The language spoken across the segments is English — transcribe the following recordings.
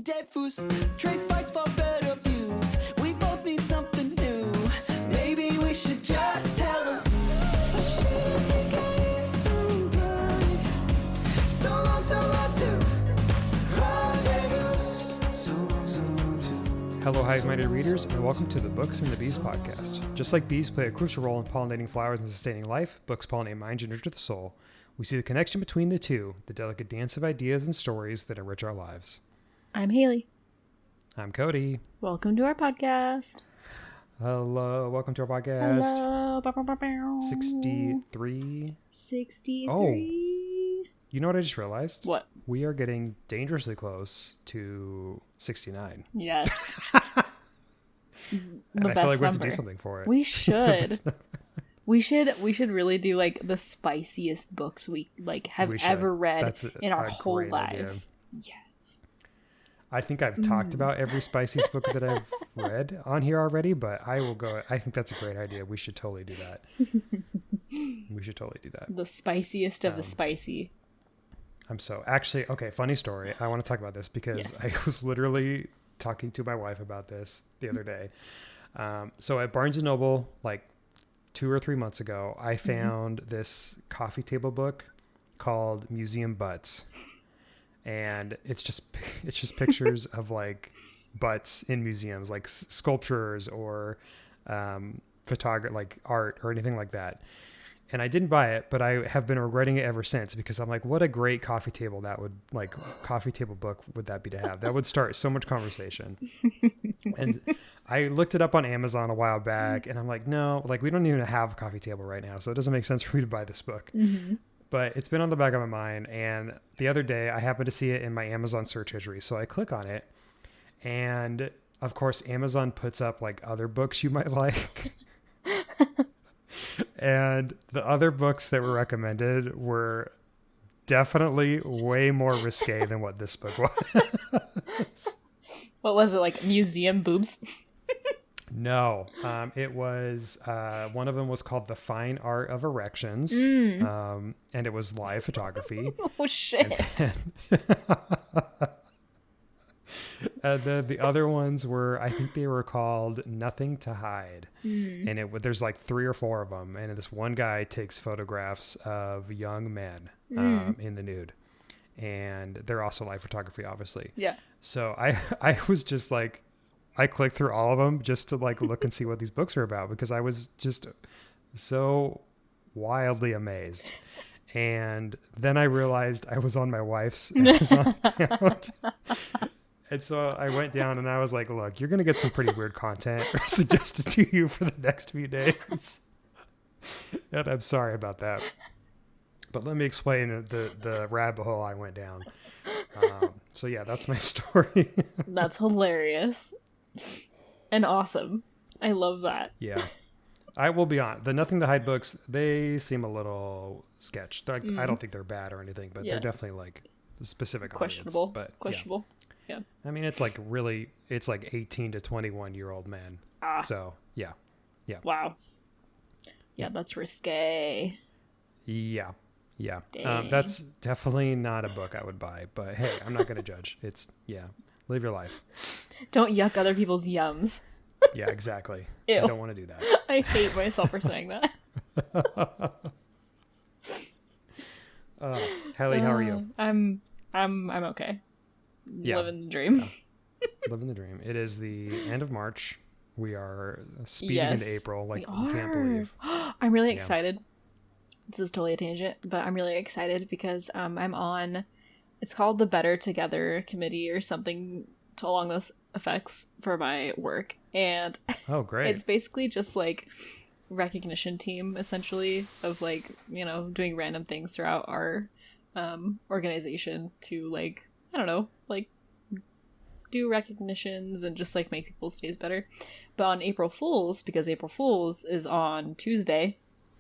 rendezvous, trade fights for better views. We both need something new. Maybe we should just tell them. I shouldn't think I is so good. So long to rendezvous. So long to. Hello, hive-minded readers, and welcome to the Books and the Bees podcast. Just like bees play a crucial role in pollinating flowers and sustaining life, books pollinate minds and nurture the soul. We see the connection between the two, the delicate dance of ideas and stories that enrich our lives. I'm Hailey. I'm Cody. Welcome to our podcast. Hello, welcome to our podcast. Hello. Bow, bow, bow, bow. 63. 63. Oh. You know what I just realized? What? We are getting dangerously close to 69. Yes. And I feel like we have to do something for it. We should. We should really do like the spiciest books we have ever read in our whole lives. Idea. Yes. I think I've talked about every spiciest book that I've read on here already, but I think that's a great idea. We should totally do that. The spiciest of the spicy. Okay, funny story. I want to talk about this because I was literally talking to my wife about this the other day. So at Barnes & Noble, like 2 or 3 months ago, I found this coffee table book called Museum Butts. And it's just pictures of like butts in museums, like sculptures or photography, like art or anything like that. And I didn't buy it, but I have been regretting it ever since because I'm like, what a great coffee table coffee table book would that be to have? That would start so much conversation. And I looked it up on Amazon a while back and I'm like, no, like we don't even have a coffee table right now. So it doesn't make sense for me to buy this book. Mm-hmm. But it's been on the back of my mind. And the other day I happened to see it in my Amazon search history. So I click on it. And of course, Amazon puts up like other books you might like. And the other books that were recommended were definitely way more risque than what this book was. What was it, like museum boobs? No, it was, one of them was called The Fine Art of Erections, and it was live photography. Oh, shit. And then the other ones were, I think they were called Nothing to Hide. And there's like 3 or 4 of them. And this one guy takes photographs of young men in the nude. And they're also live photography, obviously. Yeah. So I was just like, I clicked through all of them just to like look and see what these books are about because I was just so wildly amazed. And then I realized I was on my wife's Amazon account. And so I went down and I was like, look, you're going to get some pretty weird content suggested to you for the next few days. And I'm sorry about that. But let me explain the rabbit hole I went down. So yeah, that's my story. That's hilarious. And awesome. I love that. Yeah. I will be honest. The Nothing to Hide books, they seem a little sketch. I don't think they're bad or anything, but they're definitely like specific questionable. Audience. But questionable. Yeah. I mean, it's like 18 to 21-year-old men. So, yeah. Yeah. Wow. Yeah, that's risque. Yeah. Yeah. That's definitely not a book I would buy, but hey, I'm not going to judge. Live your life. Don't yuck other people's yums. Yeah, exactly. Ew. I don't want to do that. I hate myself for saying that. Hallie, how are you? I'm okay. Yeah. Living the dream. Yeah. Living the dream. It is the end of March. We are speeding into April. Like, we can't believe. I'm really excited. This is totally a tangent, but I'm really excited because I'm on, it's called the Better Together Committee or something along those effects for my work. And oh, great. It's basically just like recognition team, essentially, of like, doing random things throughout our organization to like, I don't know, like do recognitions and just like make people's days better. But on April Fool's, because April Fool's is on Tuesday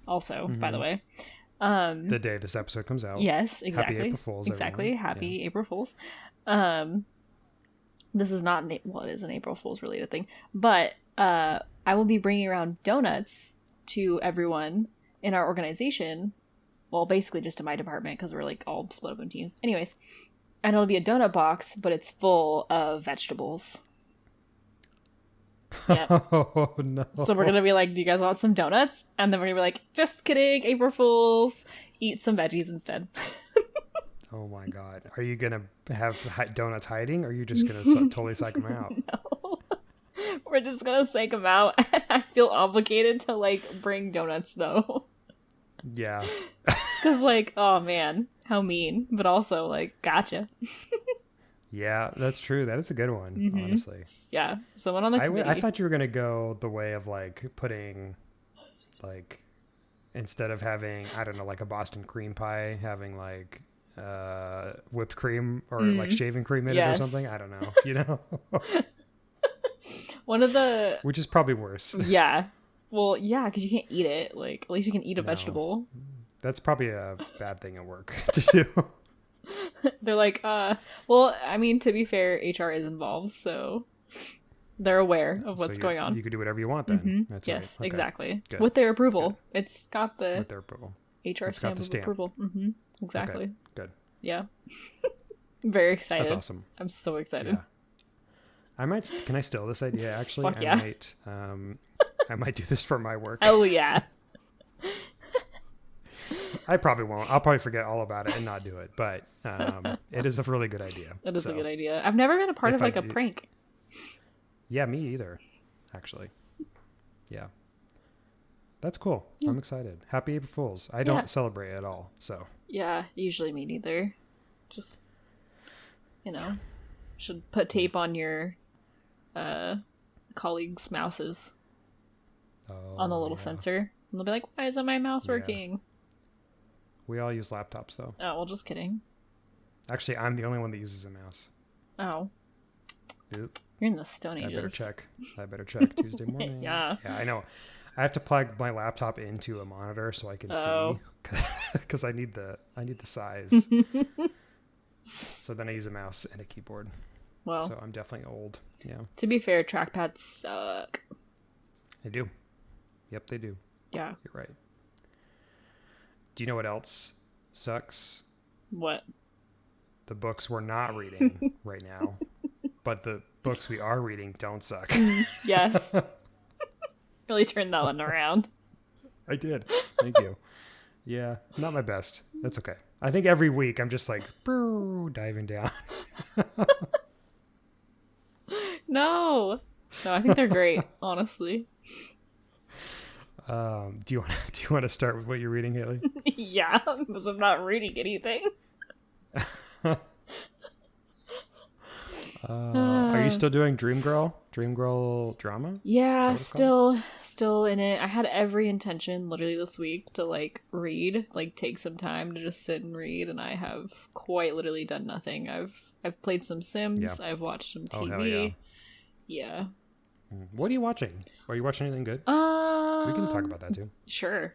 also, by the way. The day this episode comes out. Yes, exactly. Happy April Fool's, exactly. Everyone. Happy April Fool's. This is not it is an April Fool's related thing, but I will be bringing around donuts to everyone in our organization. Well, basically just to my department because we're like all split up in teams. Anyways, and it'll be a donut box, but it's full of vegetables. Yep. Oh no. So we're gonna be like, do you guys want some donuts? And then we're gonna be like, just kidding, April Fools. Eat some veggies instead. Oh my god. Are you gonna have donuts hiding, or are you just gonna totally psych them out? No. We're just gonna psych them out. I feel obligated to like bring donuts though. Yeah. Because like, oh man, how mean. But also like, gotcha. Yeah, that's true. That is a good one, honestly. Yeah, someone on the committee. I thought you were gonna go the way of like putting, like, instead of having, I don't know, like a Boston cream pie, having like whipped cream or like shaving cream in it or something. I don't know. You know. One of the, which is probably worse. Yeah. Well, yeah, because you can't eat it. Like, at least you can eat a vegetable. That's probably a bad thing at work to do. They're like, well, I mean, to be fair, HR is involved, so they're aware of what's going on. You can do whatever you want then. That's yes, right. Okay. Exactly. Good. With their approval. Good. It's got the with their approval. HR stamp of approval. Exactly. Okay. Good. Yeah. Very excited. That's awesome. I'm so excited. Yeah. Can I steal this idea actually? Fuck yeah. I might do this for my work. Oh yeah. I probably won't. I'll probably forget all about it and not do it. But it is a really good idea. It is a good idea. I've never been a part of like a prank. Yeah, me either. Actually. Yeah. That's cool. Yeah. I'm excited. Happy April Fools. I don't celebrate at all. So. Yeah, usually me neither. Just, should put tape on your colleagues' mouses on the little sensor. And they'll be like, why isn't my mouse working? We all use laptops, though. Oh, well, just kidding. Actually, I'm the only one that uses a mouse. Oh. Oop. You're in the Stone Ages. I better check Tuesday morning. Yeah. Yeah, I know. I have to plug my laptop into a monitor so I can see, because I need the size. So then I use a mouse and a keyboard. Well, so I'm definitely old. Yeah. To be fair, trackpads suck. They do. Yep, they do. Yeah. You're right. Do you know what else sucks? What? The books we're not reading right now, but the books we are reading don't suck. Yes. Really turned that one around. I did. Thank you. Yeah, not my best. That's okay. I think every week I'm just like diving down. No, I think they're great, honestly. Do you want to start with what you're reading, Hailey? Yeah, because I'm not reading anything. Are you still doing Dream Girl drama? Yeah, still in it. I had every intention literally this week to like read, like take some time to just sit and read, and I have quite literally done nothing. I've played some Sims, I've watched some TV. Oh, hell yeah. What are you watching? Are you watching anything good? We can talk about that too. Sure.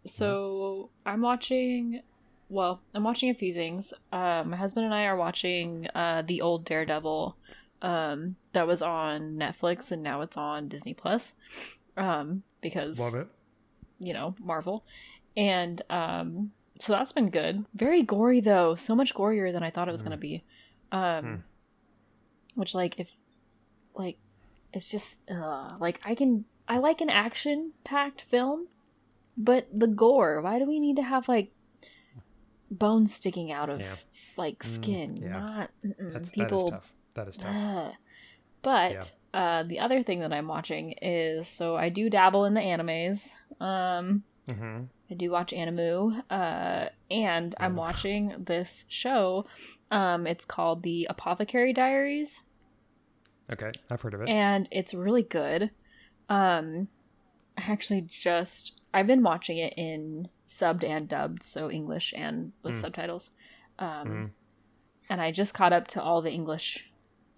So I'm watching a few things. My husband and I are watching the old Daredevil that was on Netflix, and now it's on Disney Plus. Because love it. Marvel. And so that's been good. Very gory though. So much gorier than I thought it was gonna be. Which it's just I like an action-packed film, but the gore, why do we need to have like bones sticking out of like skin? That is tough. But the other thing that I'm watching is, so I do dabble in the animes. I do watch Animu, and I'm watching this show. It's called The Apothecary Diaries. Okay, I've heard of it. And it's really good. I've been watching it in subbed and dubbed, so English and with subtitles. And I just caught up to all the English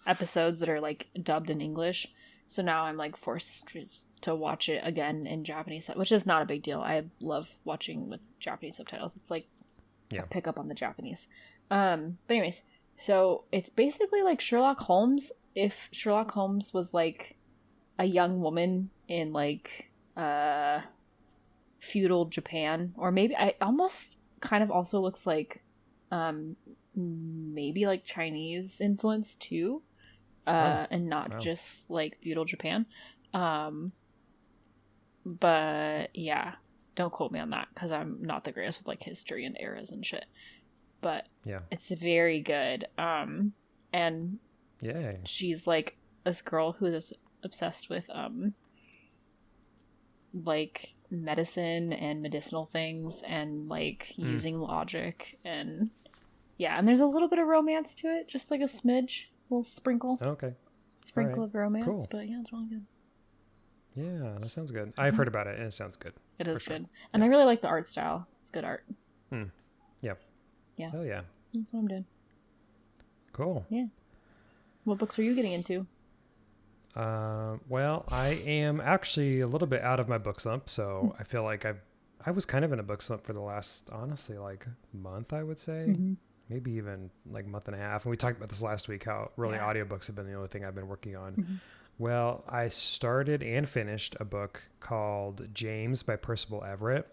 episodes that are like dubbed in English. So now I'm like forced to watch it again in Japanese, which is not a big deal. I love watching with Japanese subtitles. It's like I pick up on the Japanese. But anyways, so it's basically like Sherlock Holmes if Sherlock Holmes was like a young woman in like feudal Japan, or maybe I almost kind of also looks like maybe like Chinese influence too, and not just like feudal Japan. But yeah, don't quote me on that because I'm not the greatest with like history and eras and shit. But yeah, it's very good. And yay. she's like this girl who is obsessed with like medicine and medicinal things and like using logic, and yeah, and there's a little bit of romance to it, just like a smidge, little sprinkle. Okay. Sprinkle of romance, Cool. but yeah, it's really good. Yeah, that sounds good. I've heard about it and it sounds good. It is sure. good. And I really like the art style. It's good art. Yeah. Yeah. Oh yeah. That's what I'm doing. Cool. Yeah. What books are you getting into? Well, I am actually a little bit out of my book slump, so I feel like I was kind of in a book slump for the last, honestly, like month, I would say. Maybe even like month and a half. And we talked about this last week, how really audiobooks have been the only thing I've been working on. Well, I started and finished a book called James by Percival Everett.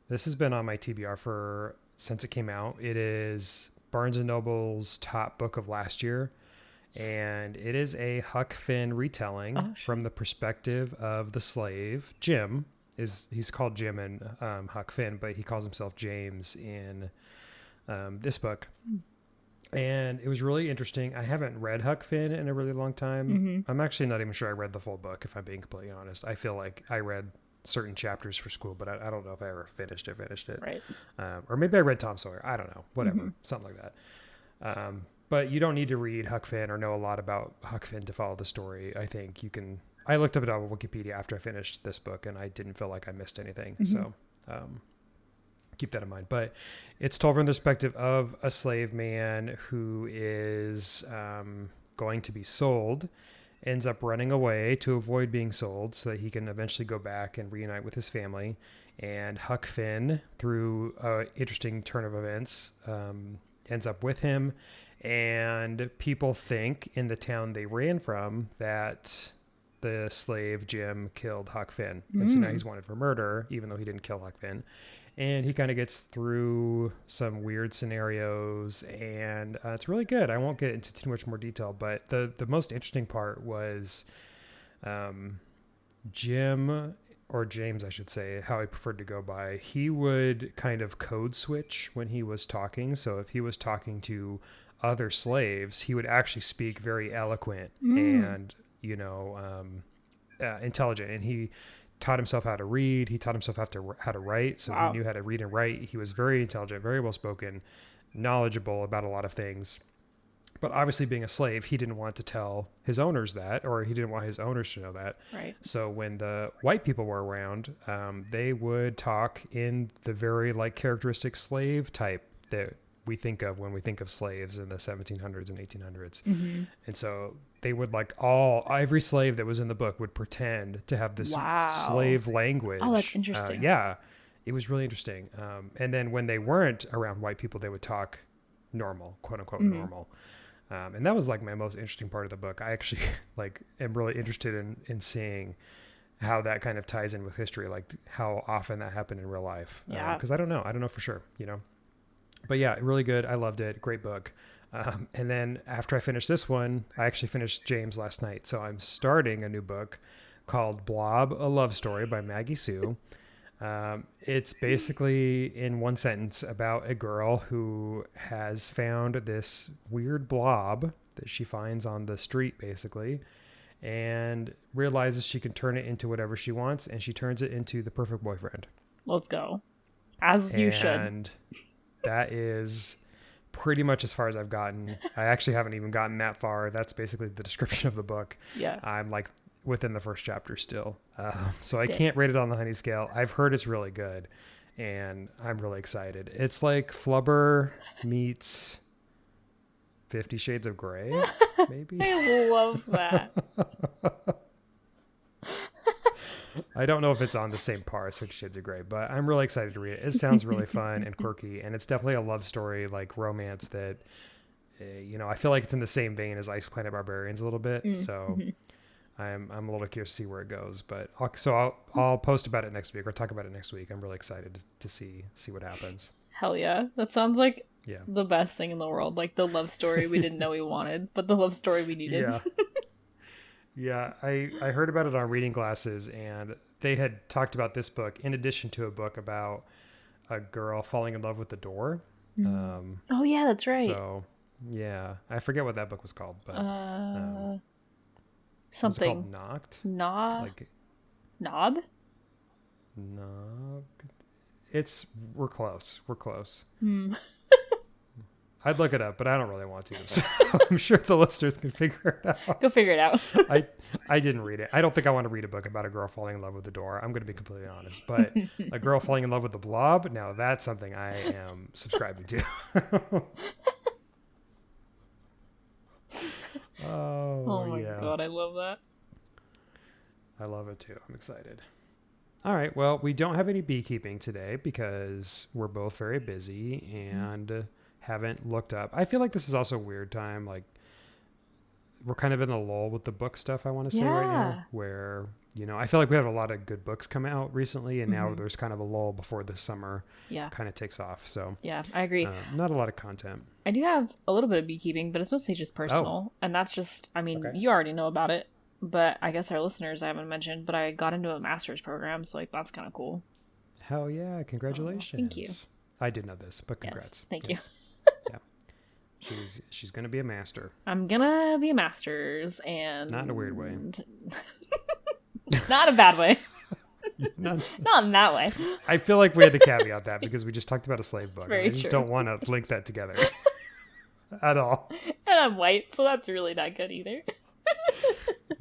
This has been on my TBR since it came out. It is Barnes & Noble's top book of last year. And it is a Huck Finn retelling from the perspective of the slave. Jim he's called Jim in Huck Finn, but he calls himself James in this book. And it was really interesting. I haven't read Huck Finn in a really long time. I'm actually not even sure I read the full book, if I'm being completely honest. I feel like I read certain chapters for school, but I don't know if I ever finished it. Right. Or maybe I read Tom Sawyer. I don't know. Whatever. Something like that. But you don't need to read Huck Finn or know a lot about Huck Finn to follow the story. I think you can. I looked up it on Wikipedia after I finished this book, and I didn't feel like I missed anything. So keep that in mind. But it's told from the perspective of a slave man who is going to be sold, ends up running away to avoid being sold so that he can eventually go back and reunite with his family. And Huck Finn, through an interesting turn of events, ends up with him. And people think in the town they ran from that the slave Jim killed Huck Finn. And so now he's wanted for murder, even though he didn't kill Huck Finn. And he kind of gets through some weird scenarios, and it's really good. I won't get into too much more detail, but the most interesting part was Jim, or James, I should say, how I preferred to go by. He would kind of code switch when he was talking. So if he was talking to other slaves, he would actually speak very eloquent and, intelligent. And he taught himself how to read. He taught himself how to write. So he knew how to read and write. He was very intelligent, very well spoken, knowledgeable about a lot of things. But obviously, being a slave, he didn't want to tell his owners that, or he didn't want his owners to know that. Right. So when the white people were around, they would talk in the very characteristic slave type that we think of when we think of slaves in the 1700s and 1800s. And so they would every slave that was in the book would pretend to have this slave language. Oh, that's interesting. Yeah, it was really interesting. And then when they weren't around white people, they would talk normal, quote unquote normal. And that was my most interesting part of the book. I actually am really interested in seeing how that kind of ties in with history, how often that happened in real life. Yeah. Because I don't know for sure, But yeah, really good. I loved it. Great book. And then after I finished this one, I actually finished James last night. So I'm starting a new book called Blob, A Love Story by Maggie Sue. It's basically in one sentence about a girl who has found this weird blob that she finds on the street, basically, and realizes she can turn it into whatever she wants, and she turns it into the perfect boyfriend. Let's go. As you should. And that is pretty much as far as I've gotten. I actually haven't even gotten that far. That's basically the description of the book. Yeah. I'm within the first chapter still. So I can't rate it on the honey scale. I've heard it's really good, and I'm really excited. It's like Flubber meets 50 Shades of Grey, maybe. I love that. I don't know if it's on the same par as 50 Shades of Grey, but I'm really excited to read it. It sounds really fun and quirky, and it's definitely a love story, romance that, I feel like it's in the same vein as Ice Planet Barbarians a little bit. So I'm a little curious to see where it goes, but I'll post about it next week or talk about it next week. I'm really excited to see what happens. Hell yeah. That sounds like Yeah. The best thing in the world. Like the love story we didn't know we wanted, but the love story we needed. Yeah. Yeah. I heard about it on reading glasses, and they had talked about this book in addition to a book about a girl falling in love with the door. Oh yeah, that's right. So yeah, I forget what that book was called, but something was it called Knocked? Knob. Knocked. We're close. Hmm. I'd look it up, but I don't really want to. So I'm sure the listeners can figure it out. Go figure it out. I didn't read it. I don't think I want to read a book about a girl falling in love with the door. I'm going to be completely honest. But a girl falling in love with the blob, now that's something I am subscribing to. Oh my god, I love that. I love it too. I'm excited. All right. Well, we don't have any beekeeping today because we're both very busy and haven't looked up. I feel like this is also a weird time. Like, we're kind of in a lull with the book stuff, I want to say right now, where, I feel like we have a lot of good books come out recently, and now there's kind of a lull before the summer kind of takes off. So yeah, I agree. Not a lot of content. I do have a little bit of beekeeping, but it's mostly just personal. And that's just, you already know about it, but I guess our listeners I haven't mentioned, but I got into a master's program, so like that's kind of cool. Hell yeah. Congratulations. Thank you. I did know this, but congrats. Yes, thank you. Yeah. She's going to be a master. I'm going to be a master's, and... Not in a weird way. Not a bad way. Not in that way. I feel like we had to caveat that because we just talked about a slave book. Very I just don't want to link that together at all. And I'm white, so that's really not good either.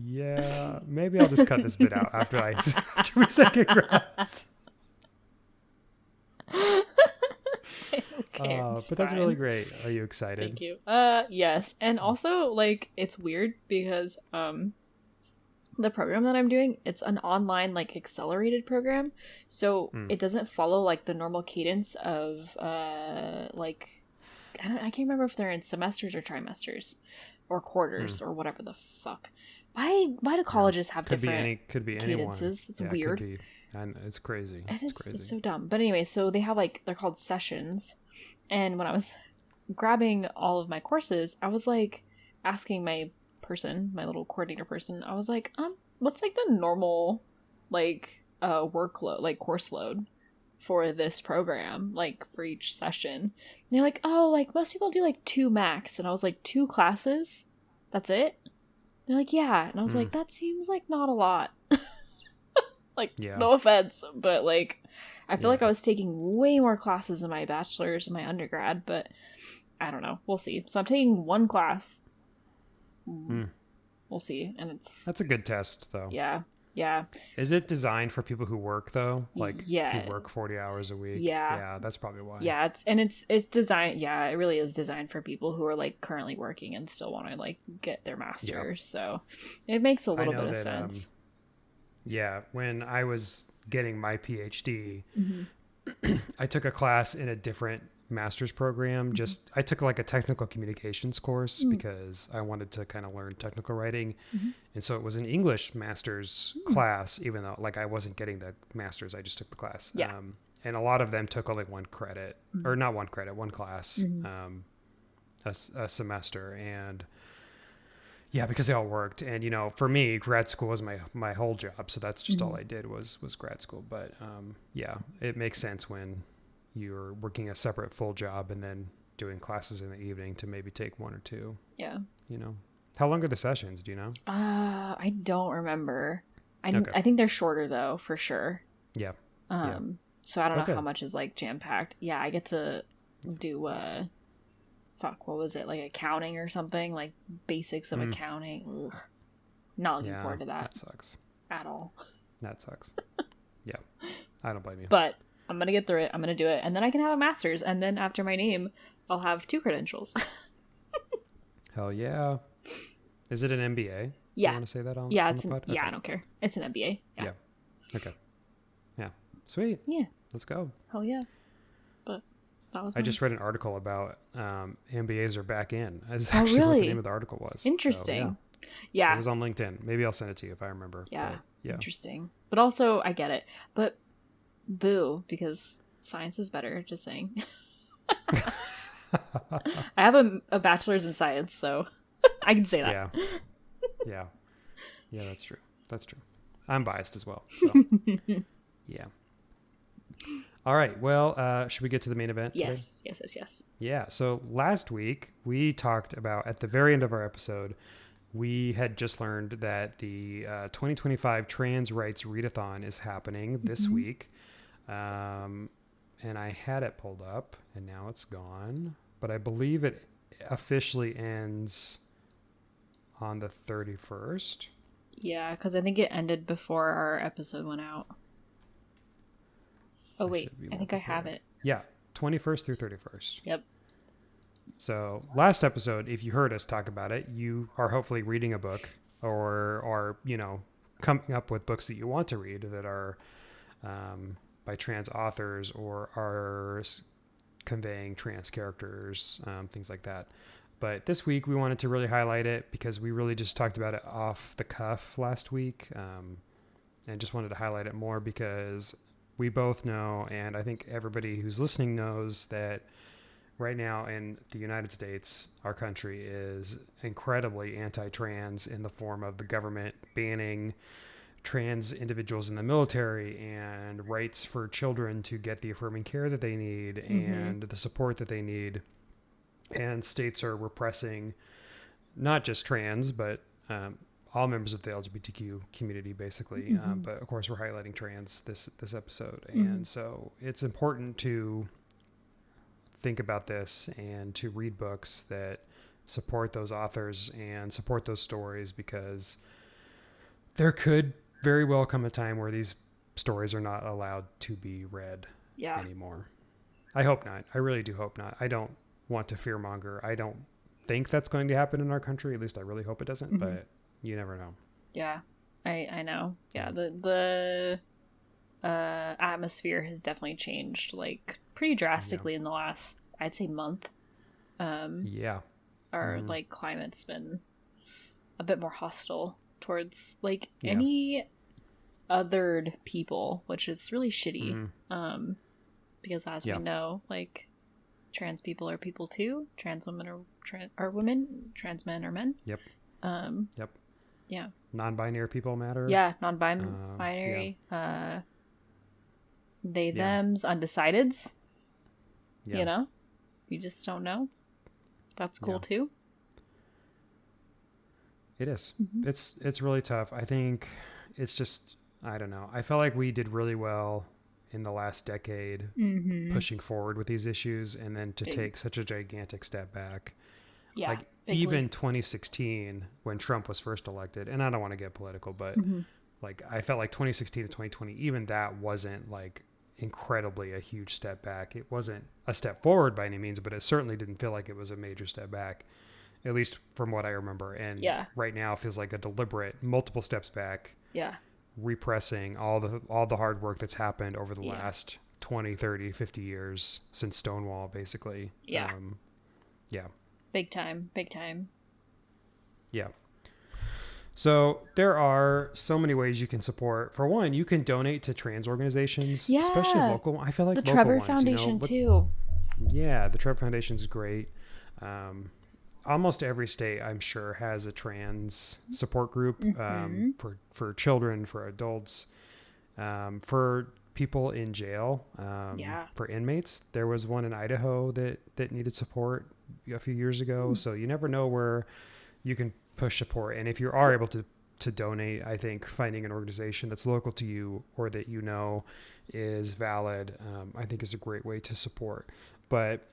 Yeah, maybe I'll just cut this bit out after we say congrats. But that's really great. Are you excited? Thank you. Yes. And also, like, it's weird because the program that I'm doing, it's an online, like, accelerated program. So it doesn't follow, like, the normal cadence of, like, I can't remember if they're in semesters or trimesters or quarters or whatever the fuck. Why do colleges have different could be cadences? Anyone. It's weird. Could be. And it's crazy. It's so dumb. But anyway, so they have, like, they're called sessions. And when I was grabbing all of my courses, I was, like, asking my little coordinator person, I was like, what's, like, the normal, like, workload, like, course load for this program, like, for each session? And they're like, oh, like, most people do, like, 2 max. And I was like, 2 classes? That's it? They're like, yeah. And I was like, that seems like not a lot. Like, no offense, but, like, I feel like I was taking way more classes in my bachelor's and my undergrad, but I don't know. We'll see. So I'm taking 1 class. We'll see. And that's a good test, though. Yeah. Yeah. Is it designed for people who work, though? Like, who work 40 hours a week? Yeah. Yeah, that's probably why. Yeah, it's designed, it really is designed for people who are, like, currently working and still want to, like, get their master's. So it makes a little bit of sense. Yeah, when I was getting my PhD, I took a class in a different master's program. I took, like, a technical communications course because I wanted to kind of learn technical writing. And so it was an English master's class, even though, like, I wasn't getting the master's. I just took the class. Yeah. And a lot of them took only 1 credit, or not 1 credit, 1 class a semester. And yeah, because they all worked. And, for me, grad school was my whole job. So that's just all I did was grad school. But yeah, it makes sense when you're working a separate full job and then doing classes in the evening to maybe take 1 or 2. Yeah. How long are the sessions? Do you know? I don't remember. I think they're shorter, though, for sure. Yeah. So I don't know how much is, like, jam-packed. Yeah, I get to do what was it, like, accounting or something, like basics of accounting. Ugh. Not looking forward to that. That sucks at all. That sucks. Yeah, I don't blame you. But I'm gonna get through it. I'm gonna do it, and then I can have a master's, and then after my name I'll have 2 credentials. Hell yeah. Is it an MBA? Yeah. Do you want to say that on it's on the pod? yeah, I don't care. It's an MBA. Yeah. Okay. Yeah, sweet. Yeah, let's go. Hell yeah. But that was I just read an article about MBAs are back in. That's really what the name of the article was. Interesting. So, yeah, it was on LinkedIn. Maybe I'll send it to you if I remember. Yeah. But, yeah. Interesting. But also I get it, but boo, because science is better. Just saying. I have a bachelor's in science, so I can say that. Yeah, that's true. I'm biased as well, so yeah. All right, well, should we get to the main event today? Yes. Yeah, so last week we talked about, at the very end of our episode, we had just learned that the 2025 Trans Rights Readathon is happening this week. And I had it pulled up, and now it's gone. But I believe it officially ends on the 31st. Yeah, because I think it ended before our episode went out. Oh, wait. I think I have it. Yeah, 21st through 31st. Yep. So last episode, if you heard us talk about it, you are hopefully reading a book or are, coming up with books that you want to read that are by trans authors or are conveying trans characters, things like that. But this week we wanted to really highlight it because we really just talked about it off the cuff last week, and just wanted to highlight it more because we both know, and I think everybody who's listening knows, that right now in the United States, our country is incredibly anti-trans in the form of the government banning trans individuals in the military and rights for children to get the affirming care that they need and the support that they need. And states are repressing not just trans, but all members of the LGBTQ community, basically. But of course, we're highlighting trans this episode. And so it's important to think about this and to read books that support those authors and support those stories, because there could very well come a time where these stories are not allowed to be read anymore. I hope not. I really do hope not. I don't want to fearmonger. I don't think that's going to happen in our country. At least I really hope it doesn't, but you never know. Yeah, I know. Yeah, the atmosphere has definitely changed, like, pretty drastically in the last, I'd say, month. Our like climate's been a bit more hostile towards like any othered people, which is really shitty. Because as we know, like, trans people are people too. Trans women are women. Trans men are men. Yep. Yeah. Non-binary people matter. Yeah, non-binary. They, thems, undecideds. Yeah. You just don't know. That's cool too. It is. It's really tough. I think it's just, I don't know. I felt like we did really well in the last decade pushing forward with these issues, and then to take such a gigantic step back. Yeah. Like even 2016 when Trump was first elected, and I don't want to get political, but like I felt like 2016 to 2020, even that wasn't like incredibly a huge step back. It wasn't a step forward by any means, but it certainly didn't feel like it was a major step back, at least from what I remember. And right now it feels like a deliberate multiple steps back. Yeah. Repressing all the hard work that's happened over the last 20, 30, 50 years since Stonewall, basically. Yeah. Big time. Yeah. So there are so many ways you can support. For one, you can donate to trans organizations, especially local. I feel like the local Trevor ones, Foundation too. Yeah, the Trevor Foundation is great. Almost every state, I'm sure, has a trans support group for children, for adults, for people in jail, for inmates. There was one in Idaho that needed support a few years ago. So you never know where you can push support. And if you are able to donate, I think finding an organization that's local to you or that you know is valid, I think is a great way to support. But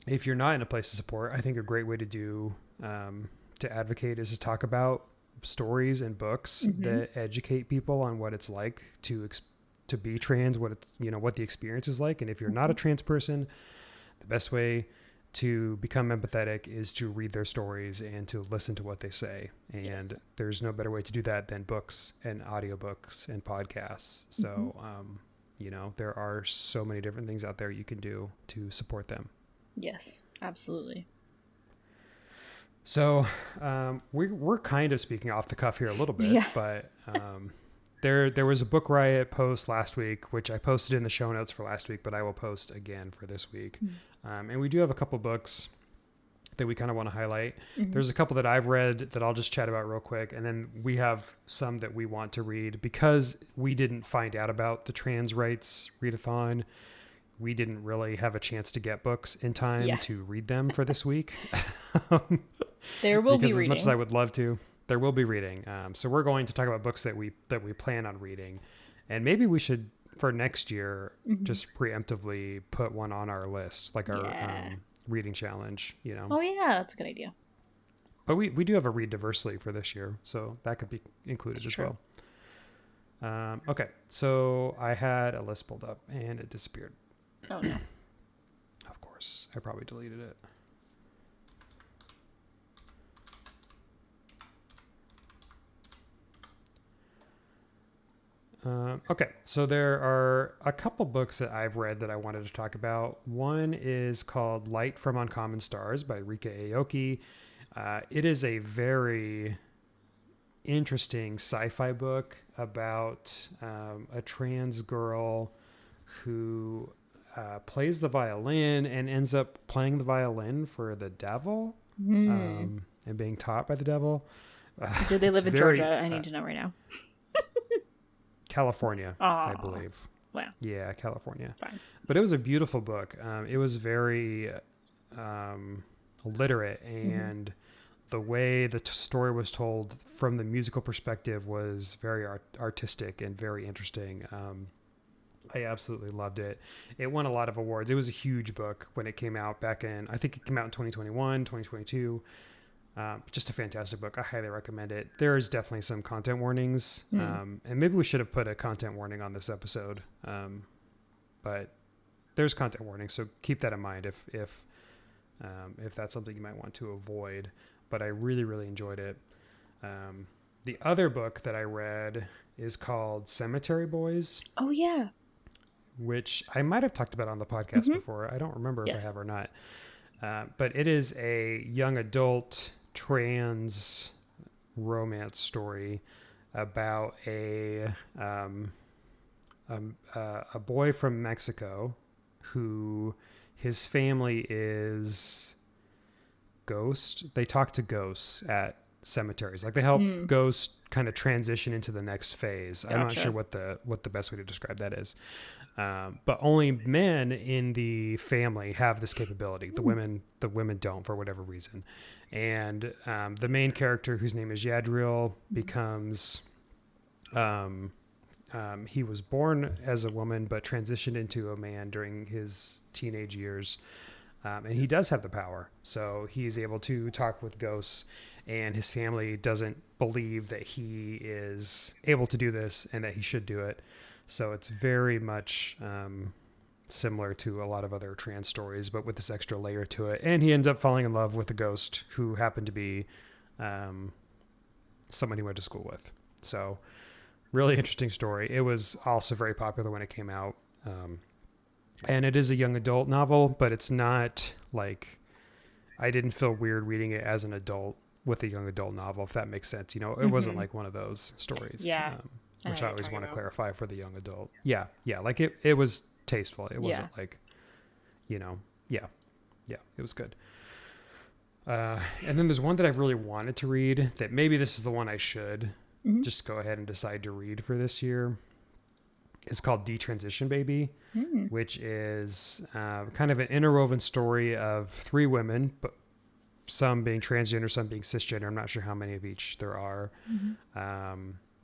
if you're not in a place to support, I think a great way to do to advocate is to talk about stories and books that educate people on what it's like to be trans, what the experience is like. And if you're not a trans person, the best way to become empathetic is to read their stories and to listen to what they say. And there's no better way to do that than books and audiobooks and podcasts. So, there are so many different things out there you can do to support them. Yes, absolutely. So we're kind of speaking off the cuff here a little bit, but there was a Book Riot post last week, which I posted in the show notes for last week, but I will post again for this week. And we do have a couple books that we kind of want to highlight. Mm-hmm. There's a couple that I've read that I'll just chat about real quick. And then we have some that we want to read because we didn't find out about the Trans Rights Readathon. We didn't really have a chance to get books in time to read them for this week. There will be reading. As much as I would love to, there will be reading. So we're going to talk about books that we plan on reading. And maybe we should, for next year, just preemptively put one on our list, like our reading challenge, you know. Oh yeah, that's a good idea. But we do have a read diversely for this year, so that could be included as well. Okay, so I had a list pulled up and it disappeared. Oh no. Of course, I probably deleted it. Okay, so there are a couple books that I've read that I wanted to talk about. One is called Light from Uncommon Stars by Ryka Aoki. It is a very interesting sci-fi book about a trans girl who plays the violin and ends up playing the violin for the devil and being taught by the devil. Do they live in Georgia? I need to know right now. California, I believe. Wow. Yeah, California. Fine. But it was a beautiful book. It was very literate, and the way the story was told from the musical perspective was very artistic and very interesting. I absolutely loved it. It won a lot of awards. It was a huge book when it came out back in, I think it came out in 2021, 2022. Just a fantastic book. I highly recommend it. There is definitely some content warnings. And maybe we should have put a content warning on this episode. But there's content warnings, so keep that in mind if that's something you might want to avoid. But I really, really enjoyed it. The other book that I read is called Cemetery Boys. Oh yeah. Which I might have talked about on the podcast before. I don't remember if I have or not. But it is a young adult trans romance story about a boy from Mexico who his family is ghost. They talk to ghosts at cemeteries. Like they help ghosts kind of transition into the next phase. Gotcha. I'm not sure what the best way to describe that is. But only men in the family have this capability. The women don't for whatever reason. And the main character, whose name is Yadriel, becomes he was born as a woman but transitioned into a man during his teenage years. And he does have the power. So he's able to talk with ghosts, and his family doesn't believe that he is able to do this and that he should do it. So it's very much similar to a lot of other trans stories, but with this extra layer to it. And he ends up falling in love with a ghost who happened to be someone he went to school with. So really interesting story. It was also very popular when it came out. And it is a young adult novel, but it's not like, I didn't feel weird reading it as an adult with a young adult novel, if that makes sense. You know, it wasn't like one of those stories. Yeah. Which I always want to clarify for the young adult. Yeah. Yeah. Like it was tasteful. It wasn't like, you know, yeah, it was good. And then there's one that I've really wanted to read that maybe this is the one I should just go ahead and decide to read for this year. It's called Detransiton Baby, which is kind of an interwoven story of three women, but some being transgender, some being cisgender. I'm not sure how many of each there are.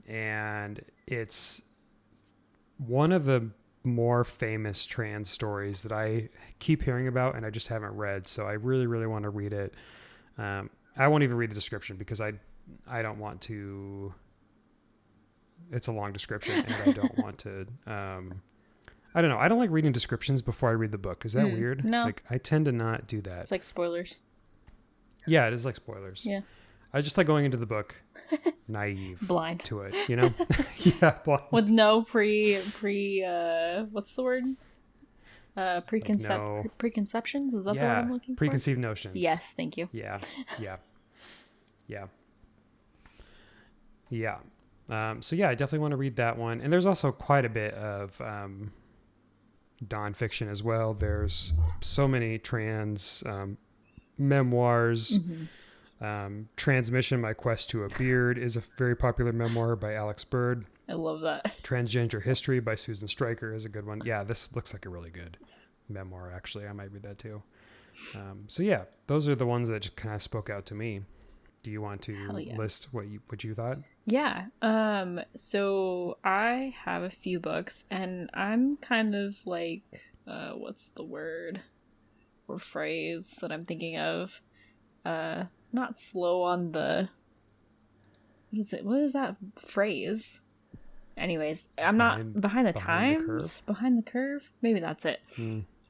And it's one of the more famous trans stories that I keep hearing about and I just haven't read. So I really, really want to read it. I won't even read the description because I don't want to. It's a long description and I don't want to. I don't know. I don't like reading descriptions before I read the book. Is that weird? No. Like I tend to not do that. It's like spoilers. Yeah, it is like spoilers. Yeah. I just like going into the book naive, blind to it, you know? Yeah, blind. With no what's the word? Preconceptions? Is that the word I'm looking for? Preconceived notions. Yes, thank you. Yeah. So yeah, I definitely want to read that one. And there's also quite a bit of nonfiction as well. There's so many trans memoirs. Mm-hmm. Transmission, My Quest to a Beard is a very popular memoir by Alex Bird. I love that. Transgender History by Susan Stryker is a good one. Yeah, this looks like a really good memoir, actually. I might read that too. So yeah, those are the ones that just kind of spoke out to me. Do you want to list what you thought? Yeah. So I have a few books, and I'm kind of like, what's the word or phrase that I'm thinking of? Not slow on the. What is it? What is that phrase? Anyways, I'm not behind the times. Behind the curve? Maybe that's it.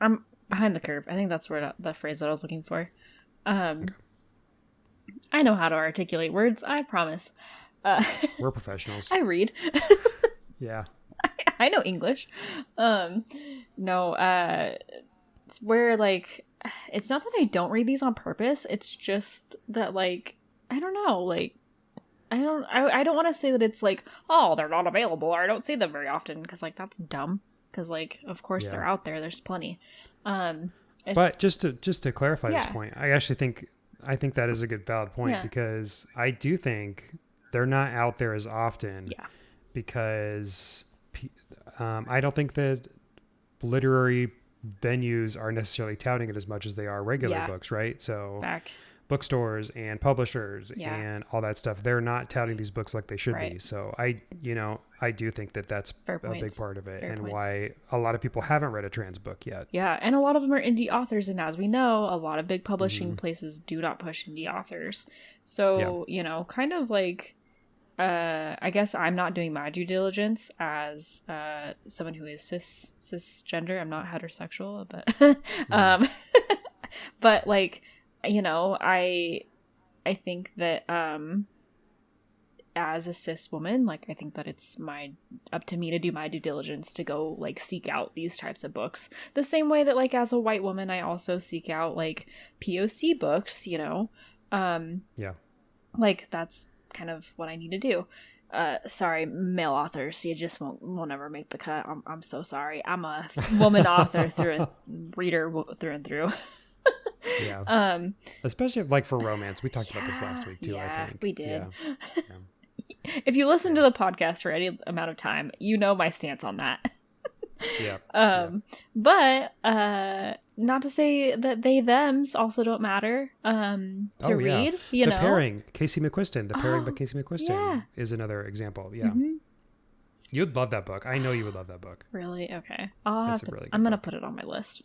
I'm behind the curve. I think that's where the phrase that I was looking for. Okay. I know how to articulate words, I promise. We're professionals. I read. Yeah. I know English. It's where, like, it's not that I don't read these on purpose. It's just that, like, I don't know, like, I don't want to say that it's like, oh, they're not available or I don't see them very often, because, like, that's dumb. Because, like, of course they're out there. There's plenty. But just to clarify this point, I think that is a good valid point, because I do think they're not out there as often. Yeah. Because I don't think that literary venues are necessarily touting it as much as they are regular books, right? So Fact. Bookstores and publishers and all that stuff, they're not touting these books like they should be. So I do think that that's a big part of it. Why a lot of people haven't read a trans book yet. Yeah, and a lot of them are indie authors, and as we know, a lot of big publishing places do not push indie authors. So, kind of like, I guess I'm not doing my due diligence as someone who is cisgender. I'm not heterosexual, but but like, I think that as a cis woman, like, I think that it's up to me to do my due diligence to go, like, seek out these types of books. The same way that, like, as a white woman, I also seek out, like, POC books, Like, that's kind of what I need to do. Sorry, male authors, you just won't ever make the cut. I'm so sorry. I'm a woman author reader through and through. Yeah. Especially like for romance. We talked about this last week too, I think. We did. Yeah. If you listen to the podcast for any amount of time, you know my stance on that. But not to say that thems also don't matter to read. The pairing, Casey McQuiston. The pairing by Casey McQuiston is another example. Yeah. Mm-hmm. You'd love that book. I know you would love that book. Really? Okay. I'm going to put it on my list.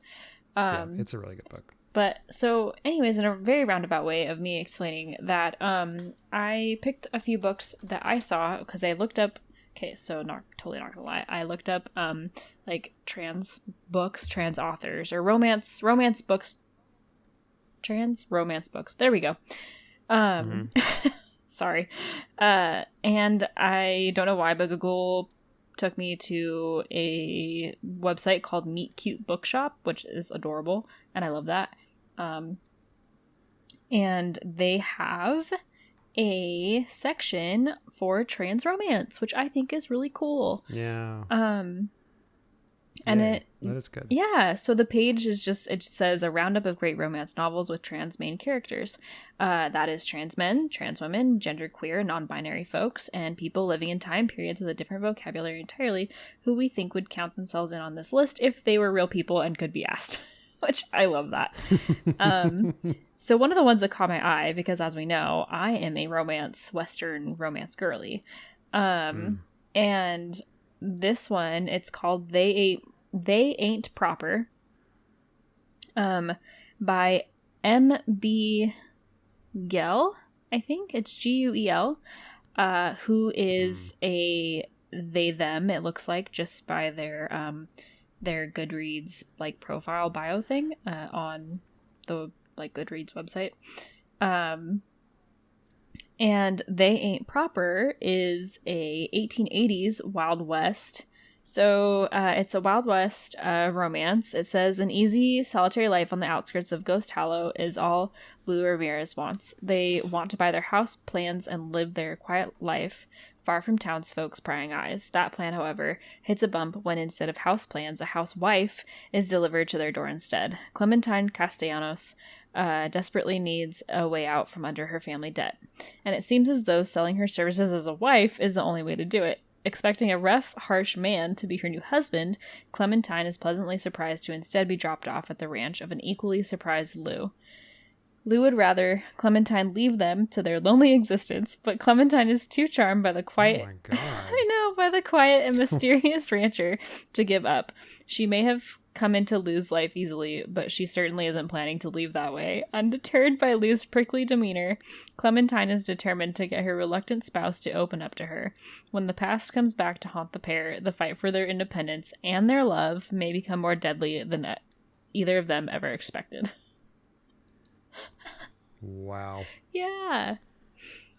It's a really good book. But so anyways, in a very roundabout way of me explaining that, I picked a few books that I saw because I looked up. Okay, so not gonna lie. I looked up like trans books, trans authors, or romance books. Trans romance books. There we go. Sorry. And I don't know why, but Google took me to a website called Meet Cute Bookshop, which is adorable, and I love that. And they have a section for trans romance, which I think is really cool. Yeah. And that is good. Yeah, so the page is it says a roundup of great romance novels with trans main characters. That is trans men, trans women, genderqueer, non-binary folks, and people living in time periods with a different vocabulary entirely who we think would count themselves in on this list if they were real people and could be asked. Which I love that. So one of the ones that caught my eye, because as we know, I am a Western romance girly. And this one, it's called They Ain't Proper, by M.B. Guel, I think. It's Guel, who is a they, them, it looks like, just by their Goodreads, like, profile bio thing, on the, like, Goodreads website. And They Ain't Proper is a 1880s Wild West. So it's a Wild West romance. It says, an easy, solitary life on the outskirts of Ghost Hollow is all Blue Ramirez wants. They want to buy their house plans and live their quiet life, far from townsfolk's prying eyes. That plan, however, hits a bump when instead of house plans, a housewife is delivered to their door instead. Clementine Castellanos desperately needs a way out from under her family debt. And it seems as though selling her services as a wife is the only way to do it. Expecting a rough, harsh man to be her new husband, Clementine is pleasantly surprised to instead be dropped off at the ranch of an equally surprised Lou. Lou would rather Clementine leave them to their lonely existence, but Clementine is too charmed by the quiet Oh my God. I know, by the quiet and mysterious rancher to give up. She may have come into Lou's life easily, but she certainly isn't planning to leave that way. Undeterred by Lou's prickly demeanor, Clementine is determined to get her reluctant spouse to open up to her. When the past comes back to haunt the pair, the fight for their independence and their love may become more deadly than either of them ever expected. Wow. Yeah.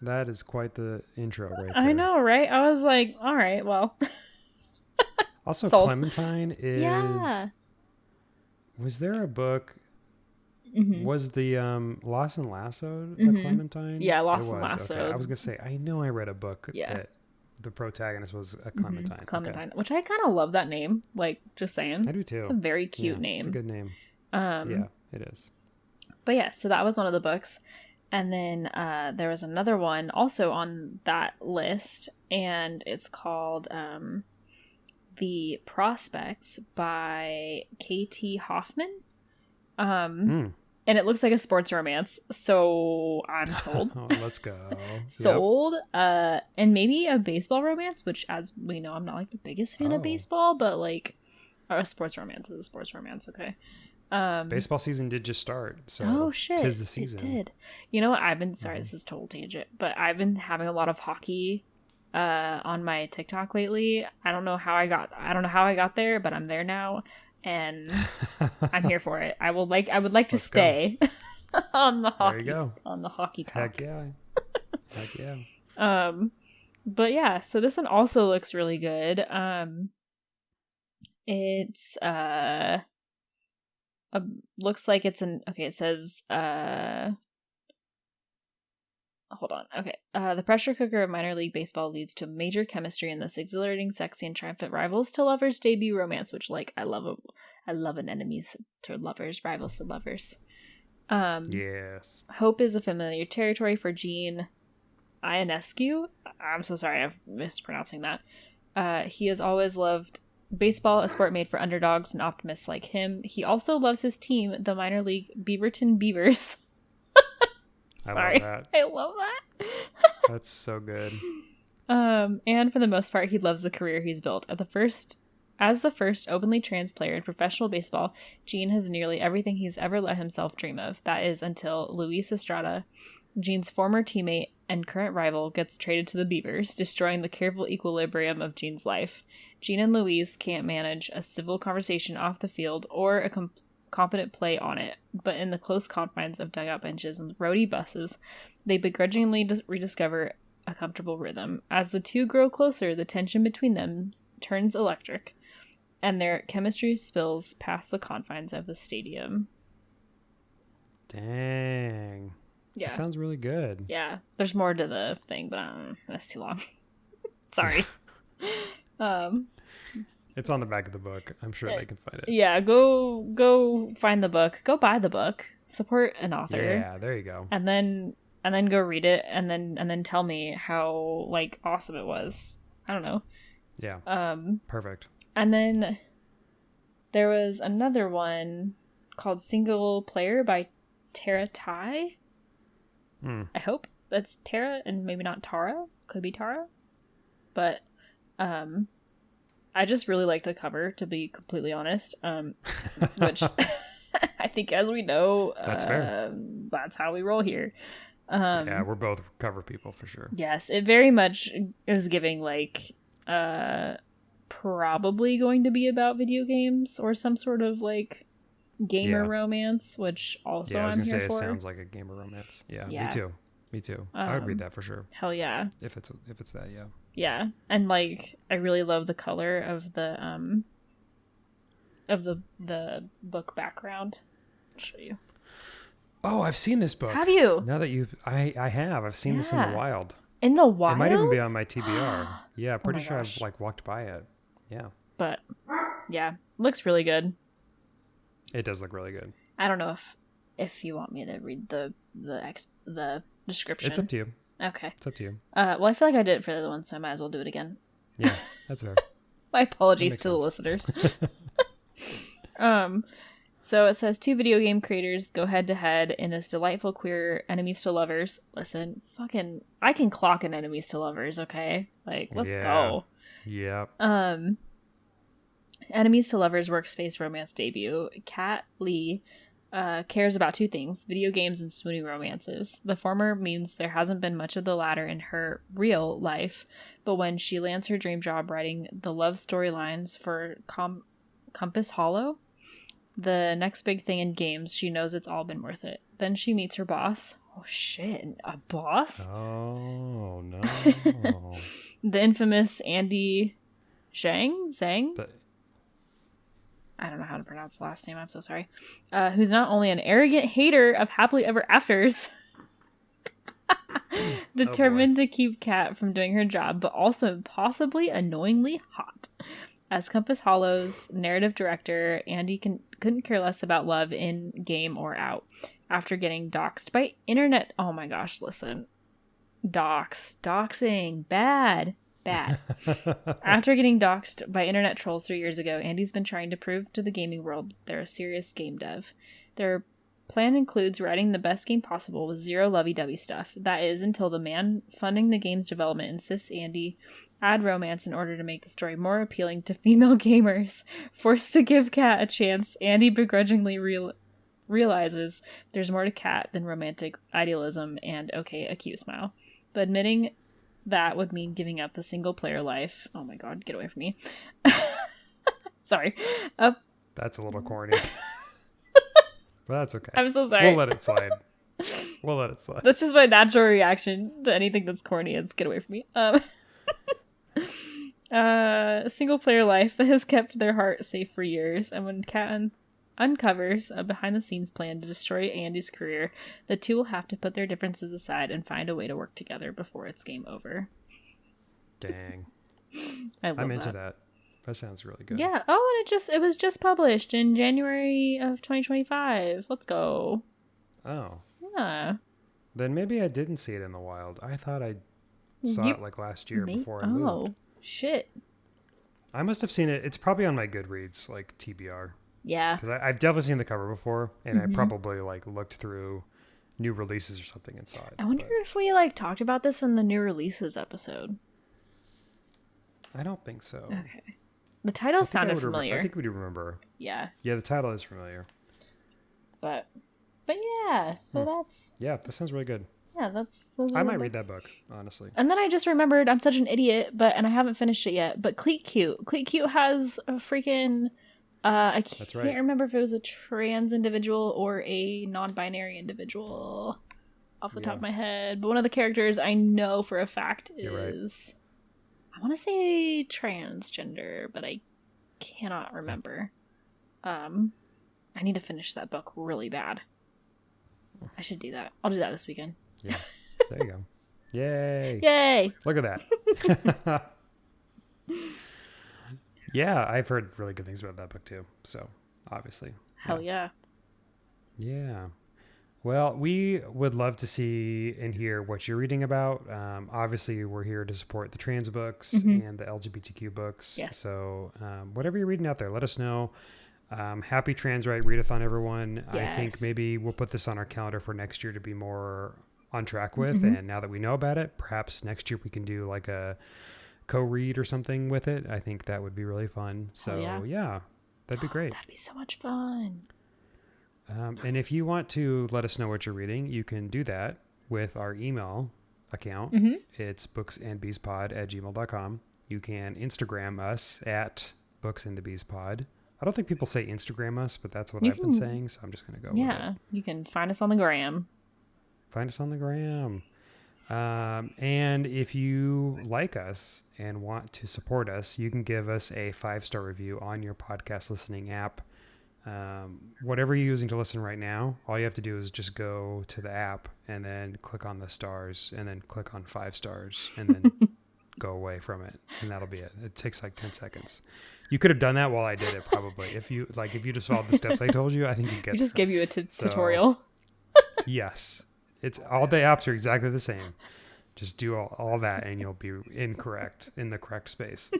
That is quite the intro right there. I know, right? I was like, all right, well. Also, Sold. Clementine is... Yeah. Was there a book... Mm-hmm. Was the Lost and Lassoed Mhm. a Clementine? Yeah, Lost It and was, Lassoed. Okay. I was going to say, I know I read a book Yeah. that the protagonist was a Clementine. Mhm. Clementine, Okay. which I kind of love that name. Like, just saying. I do too. It's a very cute Yeah, name. It's a good name. Yeah, it is. But yeah, so that was one of the books. And then there was another one also on that list, and it's called The Prospects by KT Hoffman. And it looks like a sports romance, so I'm sold. Oh, let's go. Sold. And maybe a baseball romance, which, as we know, I'm not like the biggest fan of Oh. baseball, but like a sports romance is a sports romance, okay. Baseball season did just start, so Oh shit! tis the season. It did. You know what? I've been sorry. This is total tangent, but I've been having a lot of hockey on my TikTok lately. I don't know how I got there, but I'm there now, and I'm here for it. I would like to Let's stay on the hockey There you go. on the hockey talk. Heck yeah. Heck yeah. But yeah, so this one also looks really good. It's looks like it's it says hold on. Okay. The pressure cooker of minor league baseball leads to major chemistry in this exhilarating, sexy, and triumphant rivals to lovers debut romance, which like I love an enemies to lovers, rivals to lovers. Yes. Hope is a familiar territory for Gene Ionescu. I'm so sorry, I'm mispronouncing that. He has always loved baseball, a sport made for underdogs and optimists like him. He also loves his team, the minor league Beaverton Beavers. Sorry, I love that. That's so good. And for the most part, he loves the career he's built. As the first openly trans player in professional baseball, Gene has nearly everything he's ever let himself dream of. That is until Luis Estrada, Gene's former teammate and current rival, gets traded to the Beavers, destroying the careful equilibrium of Gene's life. Gene and Luis can't manage a civil conversation off the field or a confident play on it, but in the close confines of dugout benches and roadie buses, they begrudgingly rediscover a comfortable rhythm. As the two grow closer, the tension between them turns electric, and their chemistry spills past the confines of the stadium. Dang. Yeah. That sounds really good. Yeah. There's more to the thing, but that's too long. Sorry. It's on the back of the book. I'm sure they can find it. Yeah, go find the book. Go buy the book. Support an author. Yeah, there you go. And then go read it and then tell me how like awesome it was. I don't know. Yeah. Perfect. And then there was another one called Single Player by Tara Tai. I hope that's Tara and maybe not Tara. Could be Tara. But I just really like the cover, to be completely honest. Which I think, as we know, that's fair. That's how we roll here. Yeah, we're both cover people for sure. Yes, it very much is giving like probably going to be about video games or some sort of like gamer romance, which also I was I'm gonna here say for. it sounds like a gamer romance. Yeah, Yeah. Me too. I would read that for sure. Hell yeah. If it's that, yeah. Yeah, and like I really love the color of the book background. I'll show you. Oh, I've seen this book. Have you? Now that I have. I've seen this in the wild. In the wild? It might even be on my TBR. Yeah, pretty sure gosh. I've like walked by it. Yeah. But yeah, looks really good. It does look really good. I don't know if if you want me to read the description. It's up to you. Okay. It's up to you. Well, I feel like I did it for the other one, so I might as well do it again. Yeah, that's fair. My apologies to the listeners. So it says 2 video game creators go head to head in this delightful queer enemies to lovers. Listen, fucking, I can clock an enemies to lovers, okay? Like, let's go. Yep. Enemies to lovers workspace romance debut. Kat Lee cares about 2 things: video games and swooning romances. The former means there hasn't been much of the latter in her real life, but when she lands her dream job writing the love storylines for Compass Hollow, the next big thing in games, she knows it's all been worth it. Then she meets her boss. Oh shit, a boss? Oh no. The infamous Andy Zhang? I don't know how to pronounce the last name, I'm so sorry. Who's not only an arrogant hater of happily ever afters, determined to keep Kat from doing her job, but also possibly annoyingly hot. As Compass Hollow's narrative director, Andy couldn't care less about love in game or out. After getting doxxed by internet... Oh my gosh, listen. Doxing. Bad. After getting doxxed by internet trolls 3 years ago, Andy's been trying to prove to the gaming world they're a serious game dev. Their plan includes writing the best game possible with zero lovey-dovey stuff. That is, until the man funding the game's development insists Andy add romance in order to make the story more appealing to female gamers. Forced to give Kat a chance, Andy begrudgingly realizes there's more to Kat than romantic idealism and, okay, a cute smile. But admitting that would mean giving up the single-player life. Oh my god, get away from me. Sorry. That's a little corny. But that's okay. I'm so sorry. We'll let it slide. That's just my natural reaction to anything that's corny is get away from me. A single-player life that has kept their heart safe for years, and when Kat uncovers a behind-the-scenes plan to destroy Andy's career, the two will have to put their differences aside and find a way to work together before it's game over. Dang. I'm into that. That sounds really good. Yeah. Oh, and it was just published in January of 2025. Let's go. Oh. Yeah. Then maybe I didn't see it in the wild. I thought I saw it like last year before I moved. Oh, shit. I must have seen it. It's probably on my Goodreads, like TBR. Yeah. Because I've definitely seen the cover before, and I probably like looked through new releases or something and saw it. I wonder if we like talked about this in the new releases episode. I don't think so. Okay. The title sounded familiar. I think we do remember. Yeah. Yeah, the title is familiar. But yeah, so that's... Yeah, that sounds really good. Yeah, those I might read that book, honestly. And then I just remembered, I'm such an idiot, and I haven't finished it yet, but Cleat Cute has a freaking... I can't remember if it was a trans individual or a non-binary individual off the top of my head. But one of the characters I know for a fact is... I want to say transgender, but I cannot remember. I need to finish that book really bad. I should do that. I'll do that this weekend. Yeah. There you go. Yay. Yay. Look at that. Yeah, I've heard really good things about that book too. So, obviously. Hell yeah. Yeah. Well, we would love to see and hear what you're reading about. Obviously, we're here to support the trans books and the LGBTQ books. Yes. So, whatever you're reading out there, let us know. Happy Trans Right Readathon, everyone. Yes. I think maybe we'll put this on our calendar for next year to be more on track with. And now that we know about it, perhaps next year we can do like a co-read or something with it. I think that would be really fun. So, yeah, that'd be great. That'd be so much fun. And if you want to let us know what you're reading, you can do that with our email account. It's booksandbeespod@gmail.com. You can Instagram us at booksandthebeespod. I don't think people say Instagram us, but that's what I've been saying, so I'm just going to go with it. Yeah, you can find us on the gram. Find us on the gram. And if you like us and want to support us, you can give us a 5-star review on your podcast listening app. Whatever you're using to listen right now, all you have to do is just go to the app and then click on the stars and then click on 5 stars and then go away from it, and that'll be it. It takes like 10 seconds. You could have done that while I did it, probably. If you just followed the steps I told you, I think you'd get We just there. gave you a tutorial. Yes. It's all the apps are exactly the same. Just do all that and you'll be in the correct space.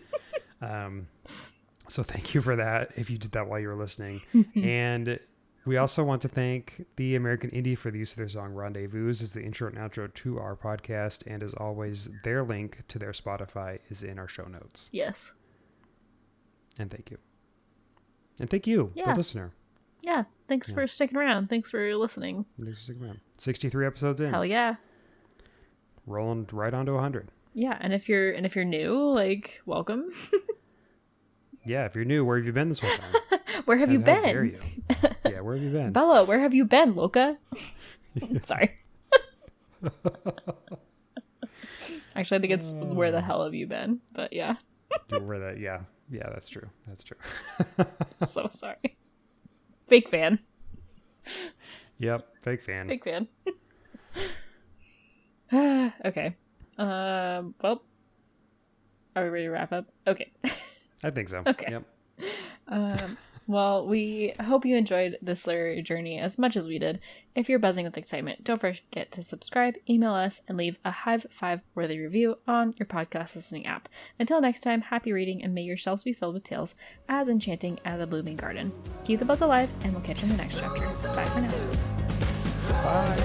So thank you for that if you did that while you were listening. And we also want to thank the American Indie for the use of their song Rendezvous as the intro and outro to our podcast. And as always, their link to their Spotify is in our show notes. Yes. And thank you. And thank you, Yeah. the listener. Yeah. Thanks for sticking around. Thanks for listening. Thanks for sticking around. 63 episodes in. Hell yeah. Rolling right on to 100. Yeah, and if you're new, like, welcome. Yeah, if you're new, where have you been this whole time? Where have you How dare been? you? Yeah, where have you been? Bella, where have you been, Loka? Sorry. Actually, I think it's where the hell have you been? But yeah. Where that? Yeah, that's true. That's true. So sorry. Fake fan. Yep, fake fan. Fake fan. Okay. Well, are we ready to wrap up? Okay. I think so. Okay. Yep. Well, we hope you enjoyed this literary journey as much as we did. If you're buzzing with excitement, don't forget to subscribe, email us, and leave a Hive 5-worthy review on your podcast listening app. Until next time, happy reading, and may your shelves be filled with tales as enchanting as a blooming garden. Keep the buzz alive, and we'll catch you in the next chapter. Bye for now. Bye.